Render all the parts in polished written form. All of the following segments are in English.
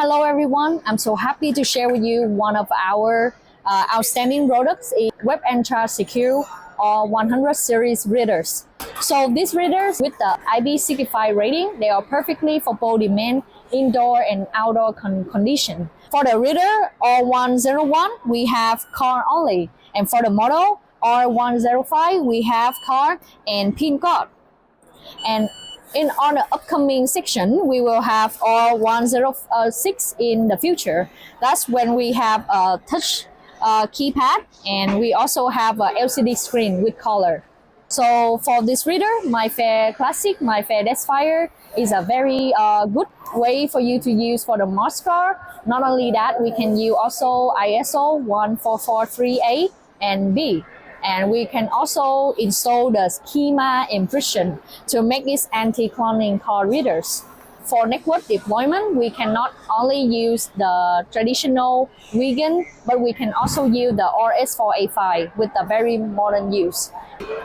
Hello everyone, I'm so happy to share with you one of our outstanding products, a WebENTRA Secure R100 series readers. So these readers with the IP65 rating, they are perfectly for both demand indoor and outdoor condition. For the reader R101, we have car only, and for the model R105, we have car and PIN code. And on the upcoming section, we will have R106 in the future. That's when we have a touch keypad, and we also have a LCD screen with color. So for this reader, MIFARE Classic, MIFARE DESFire is a very good way for you to use for the Mars car. Not only that, we can use also ISO 1443A and B. And we can also install the SKeyMa Encryption to make these anti-cloning card readers. For network deployment, we cannot only use the traditional Wiegand, but we can also use the RS485 with a very modern use.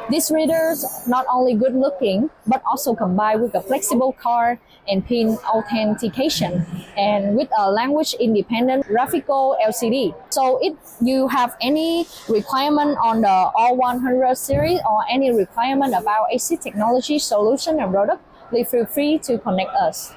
These readers not only good looking, but also combined with a flexible card and PIN authentication, and with a language independent graphical LCD. So if you have any requirement on the R100 series or any requirement about ASIS Technologies solution and product, please feel free to connect us.